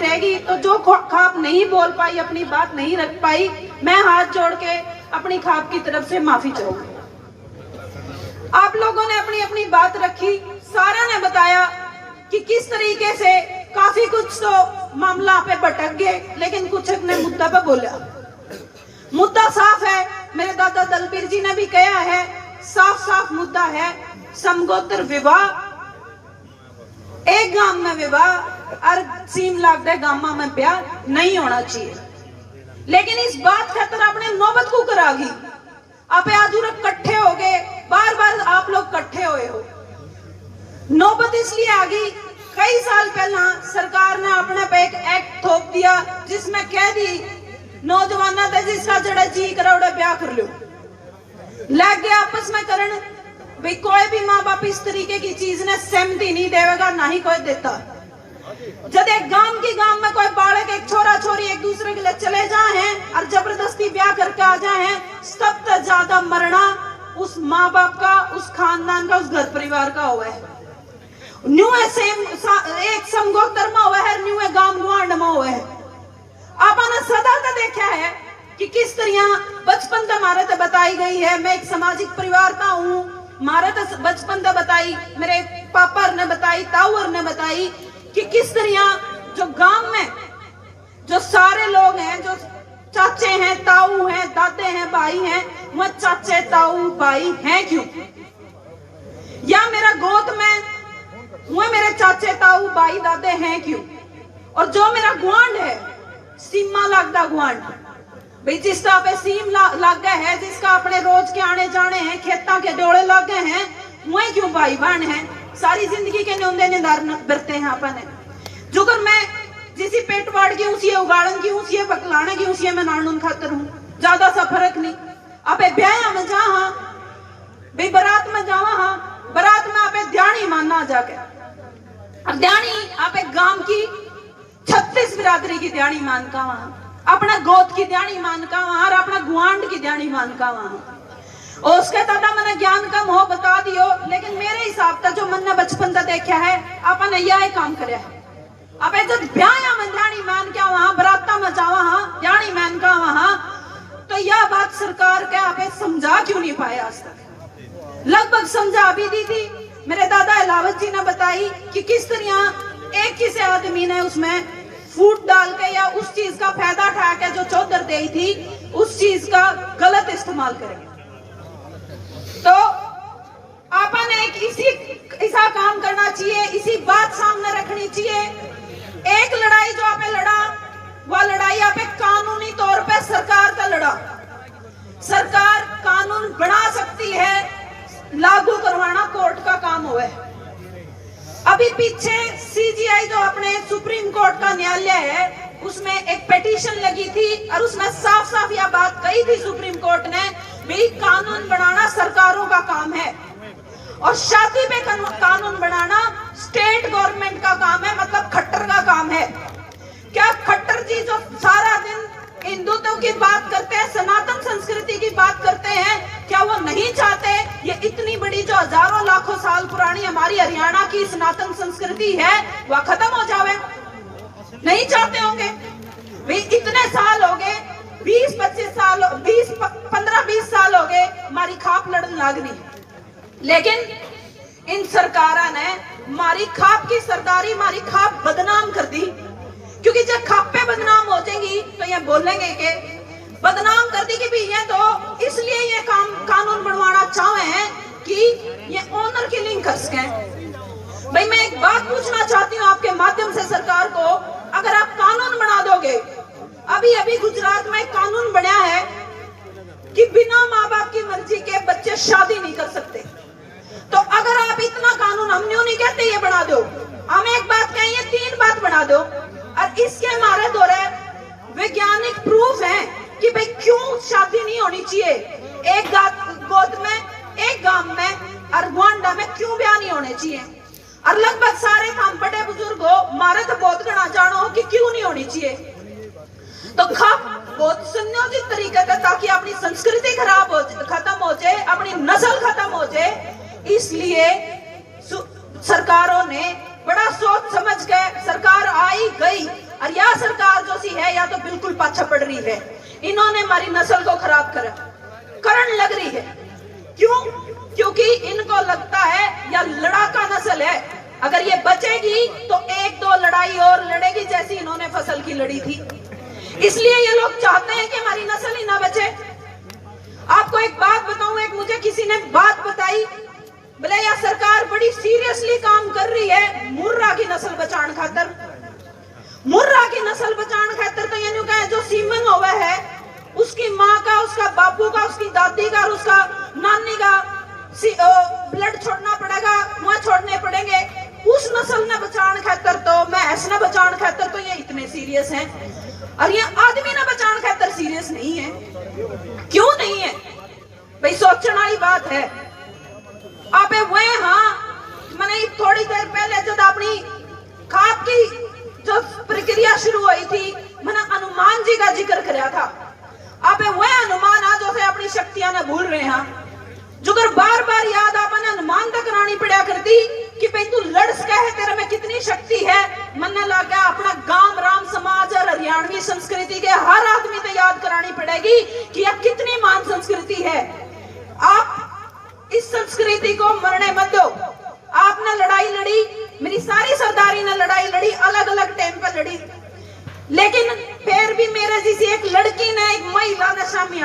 रहेगी। तो जो खाप नहीं बोल पाई, अपनी बात नहीं रख पाई, मैं हाथ जोड़ के अपनी खाप की तरफ से माफी चाहूंगी। आप लोगों ने अपनी अपनी बात रखी, सारा ने बताया कि किस तरीके से काफी कुछ तो मामला पे भटक गए, लेकिन कुछ ने मुद्दा पे बोला। मुद्दा साफ है, मेरे दादा दलबीर जी ने भी कहा है, साफ साफ मुद्दा है, समगोत्र विवाह, एक गांव में विवाह और सीम लाग दे गांव में ब्याह नहीं होना चाहिए। लेकिन इस बात खातर आपने नौबत को करा गई, आप आज इकट्ठे हो गए, बार बार आप लोग इकट्ठे हुए हो। नौबत इसलिए आ गई, कई साल पहला सरकार ने अपने पे एक एक्ट थोप दिया जिसमें कह दी नौजवाना थे जिसका जड़ा जी करोड़े ब्याह कर लो, लग गया आपस में करण। भाई कोई भी माँ बाप इस तरीके की चीज ने सहमति नहीं देगा, ना ही कोई देता। जब एक गांव में कोई बालक, एक छोरा छोरी एक दूसरे के लिए चले जाए हैं और जबरदस्ती ब्याह करके आ जाए हैं, सबसे ज्यादा मरना उस माँ बाप का, उस खानदान का, उस घर परिवार का हुआ है। न्यू सेम एक समगोत्र में हुआ है, न्यू गांव गुआंड में हुआ है। आपने सदा तो देखा है कि किस तरह बचपन से हमारे तो बताई गई है। मैं एक सामाजिक परिवार का हूँ, हमारे तो बचपन से बताई, मेरे पापा ने बताई, ताऊ ने बताई कि किस तरह जो गांव में जो सारे लोग हैं, जो चाचे हैं, ताऊ हैं, दादे हैं, भाई हैं, वह चाचे ताऊ भाई हैं क्यों? या मेरा गोद में वह मेरे चाचे ताऊ भाई दादे हैं क्यों? और जो मेरा गुआंड है, सीमा लगदा गुआंड, भाई जिसका पे सीम लग गए है, जिसका अपने रोज के आने जाने हैं, खेता के डोले लग गए हैं, वही क्यों भाई बहन है? सारी जिंदगी के न्योंदे निधार बरते हैं अपने। जो कर मैं जिसी पेट वाड़ की उसी उगाड़न की, उसी पकलाने की, उसी में नानून खातर हूँ, ज्यादा सा फर्क नहीं। आपे ब्याह में जा, हाँ भाई बारात में जावा, हाँ बारात में आपे ध्यानी मानना जाके, और ध्यानी आपे गांव की 36 बिरादरी की ध्यानी मान का वहां, अपना गोद की ध्यानी मान का वहां, और अपना गुआंड की ध्यानी मान का वहां। और उसके दादा मैंने ज्ञान कम हो बता दियो, लेकिन मेरे हिसाब से जो मैंने बचपन से देखा है, आपने यह काम करे है। अब जब ब्याह में ध्यानी मान क्या वहां, बराता में जावा हाँ ध्यानी मान का वहां, तो यह बात सरकार के आप समझा क्यों नहीं पाया आज तक? लगभग समझा भी दी थी। मेरे दादा अलावत जी ने बताई कि किस तरह एक किसी आदमी ने उसमें फूट डाल के या उस चीज का फायदा उठा के जो चौधर दी थी, उस चीज का गलत इस्तेमाल करेंगे। तो आपने एक ऐसा काम करना चाहिए, इसी बात सामने रखनी चाहिए। एक लड़ाई जो आपने लड़ा, वह लड़ाई आपने कानूनी तौर पे सरकार का लड़ा। सरकार कानून बना सकती है, लागू करवाना कोर्ट का काम हुआ है। अभी पीछे सीजीआई जो अपने सुप्रीम कोर्ट का न्यायालय है, उसमें एक पिटीशन लगी थी और उसमें साफ साफ यह बात कही थी सुप्रीम कोर्ट ने, भाई कानून बनाना सरकारों का काम है और शादी पे कानून बनाना स्टेट गवर्नमेंट का काम है, मतलब खट्टर का काम है। क्या खट्टर जी जो सारा दिन हिंदुत्व की बात करते हैं, सनातन संस्कृति की बात करते हैं, क्या वो नहीं चाहते ये इतनी बड़ी जो हजारों लाखों साल पुरानी हमारी हरियाणा की सनातन संस्कृति है वह खत्म हो जावे? नहीं चाहते होंगे। भाई इतने साल हो गए, 20-25 साल, 15-20 साल हो गए हमारी खाप लड़न लागनी, लेकिन इन सरकारों ने हमारी खाप की सरकारी हमारी खाप बदनाम कर दी। क्योंकि जब खापे बदनाम हो जाएंगी तो ये बोलेंगे कि बदनाम कर दी कि भी ये तो इसलिए ये कानून बनवाना चाहे हैं कि ये ऑनर किलिंग कर सके। भाई मैं एक बात पूछना चाहती हूँ आपके माध्यम से सरकार को, अगर आप कानून बना दोगे, अभी अभी गुजरात में कानून बना है कि बिना माँ बाप की मर्जी के बच्चे शादी नहीं कर सकते, तो अगर आप इतना कानून, हम न्यू नहीं कहते ये बना दो, हम एक बात कहें ये 3 बात बना दो, और इसके हमारे द्वारा वैज्ञानिक प्रूफ है कि भाई क्यों शादी नहीं होनी चाहिए, एक गोद में, एक गांव में और वांडा में क्यों ब्याह नहीं होने चाहिए। और लगभग सारे काम बड़े बुजुर्ग हो, मारे तो बहुत गणा जानो कि क्यों नहीं होनी चाहिए। तो खाप बहुत संयोजित तरीके से, ताकि अपनी संस्कृति खत्म हो जाए, अपनी नस्ल खत्म हो जाए, इसलिए सरकारों ने बड़ा सोच समझ के सरकार आई गई और यह या सरकार जो सी है या तो बिल्कुल पाछा पड़ रही है, इन्होंने हमारी नस्ल को खराब करन लग रही है। क्यों? क्योंकि इनको लगता है या लड़ाका नस्ल है, अगर ये बचेगी तो एक दो लड़ाई और लड़ेगी जैसी इन्होंने फसल की लड़ी थी। इसलिए ये लोग चाहते हैं कि हमारी नस्ल ही ना बचे। आपको एक बात बताऊं, एक मुझे किसी ने बात बताई, बोले यार सरकार बड़ी सीरियसली काम कर रही है मुर्रा की नस्ल बचाने खातर। मुर्रा की नस्ल बचाने खातर तो ये कहे जो सीमन हुआ है उसकी माँ का, उसका बापू का, उसकी दादी का और उसका नानी का ब्लड छोड़ना पड़ेगा, वहां छोड़ने पड़ेंगे। उस नस्ल ने बचाने खातर तो, भैंस ने बचाने खातर तो ये इतने सीरियस हैं, और ये आदमी ने बचाने खातर सीरियस नहीं है। क्यों नहीं है भाई? सोचने वाली बात है। आप वह, हाँ मैंने थोड़ी देर पहले जब अपनी खाद की जो प्रक्रिया शुरू हुई थी, मैंने हनुमान जी का जिक्र कराया था। आप वह हनुमान आज उसे अपनी शक्तियां न भूल रहे हैं, जो अगर बार बार याद आपने हनुमान तक करानी पड़ा करती कि भाई तू लड़ सका है, तेरे में कितनी शक्ति है। मन लगा अपना गांव राम समाज और हरियाणवी संस्कृति के हर आदमी को याद करानी पड़ेगी कि यह कितनी महान संस्कृति है। आप इस संस्कृति को मरने मत दो। आपने लड़ाई लड़ी, मेरी सारी सरदारी ने लड़ाई लड़ी, अलग अलग टाइम पर लड़ी, लेकिन फिर भी मेरे जैसी एक लड़की ने, एक महिला ने सामने